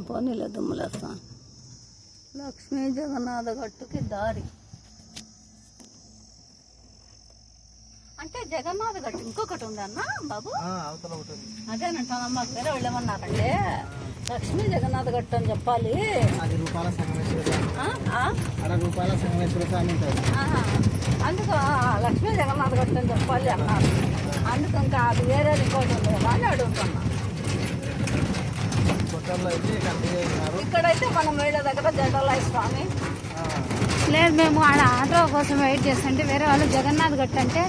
పోనీలే దుమ్ములేస్తా. లక్ష్మీ జగన్నాథ గట్టుకి దారి అంటే జగన్నాథ గట్టు ఇంకొకటి ఉందన్నా బాబు. అదేనంటాను మాకు వేరే వాళ్ళు ఏమన్నారంటే లక్ష్మీ జగన్నాథ గట్టు అని చెప్పాలి. అందుకు లక్ష్మీ జగన్నాథ గట్టు అని చెప్పాలి అన్నారు. అందుకు ఇంకా అది వేరే ఇంకోటి ఉంది కదా అని అడుగుతున్నా. ఇక్కడైతే మనం వేరే దగ్గర జగన్నాథ స్వామి లేదు, మేము ఆడ ఆటో కోసం వెయిట్ చేస్తుంటే వేరే వాళ్ళు జగన్నాథ్ గట్టు అంటే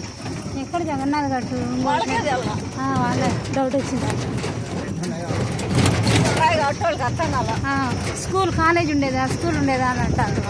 ఎక్కడ జగన్నాథ్ గట్టు వాళ్ళే డౌట్ వచ్చింది. స్కూల్ కాలేజ్ ఉండేదా స్కూల్ ఉండేదా అని అంటారు.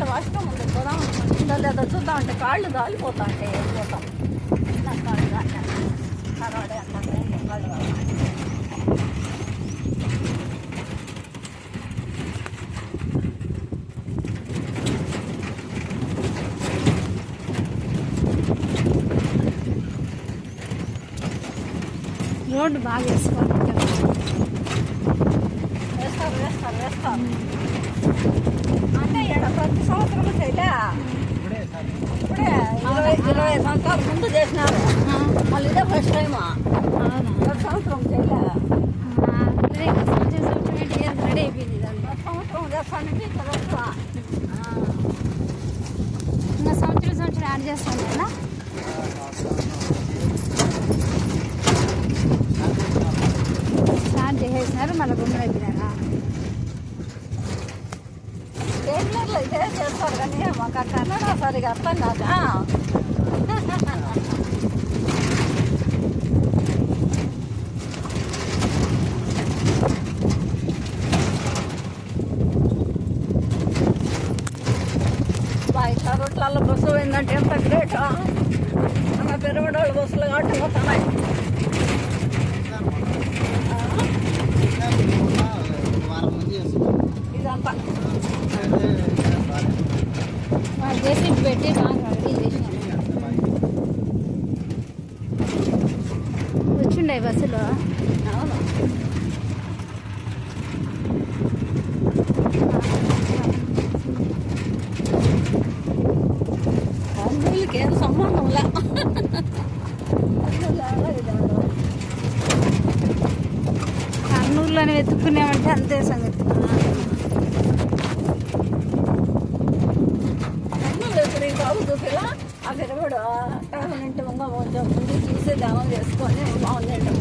వాష్రూమ్ ఉంది పోదాం లేదా చూద్దాం అంటే కాళ్ళు గాలిపోతా అంటే వెళ్ళిపోతాం. నాకు కాళ్ళు కాళ్ళే అంటే కాళ్ళు కావాలి. రోడ్డు బాగా వేస్తారు. అంటే ఇక్కడ ప్రతి సంవత్సరం చేయలే, ఇప్పుడే 20 సంవత్సరాల ముందు చేసినారు. మళ్ళీ ఇదే ఫస్ట్ టైం. ప్రతి సంవత్సరం చేయలే, రెడీ అయిపోయింది. ప్రతి సంవత్సరం చేస్తానంటే ఇక్కడ ఇంకా సంవత్సరం యాడ్ చేస్తాను కదా. స్టార్ట్ చేసేసినారు మళ్ళీ గుమ్మలు అయిపోయినారా. కేరళలో ఇదే చేస్తారు కానీ మాకు కన్నడ సరిగా అర్థం కాక ఇట్లా రోడ్లలో బస్సు పోయిందంటే ఎంత గ్రేట్. అన్న పెరగడోళ్ళు బస్సులు కాబట్టి పోతున్నాయి. ఇదంతా చేసి పెట్టి బాగా రెడీ చేసినారు. వచ్చిండే బస్సులో. అవును, అందులకి ఏం సంబంధం లే. కర్నూలులోనే వెతుక్కున్నామంటే అంతే సంగతి. ఇప్పుడు ఈ బాబు చూపిలా ఆ పిల్లవాడు ట్రావెల్ కొంచెం ముందు చూసి దానం చేసుకొని బాగుందండి.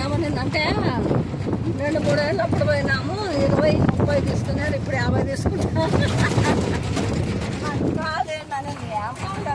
ఏమనిందంటే 2-3 ఏళ్ళు అప్పుడు పోయినాము, 20-30 తీసుకున్నారు, ఇప్పుడు 50 తీసుకుంటారు. కాదేంటనే అమౌంట్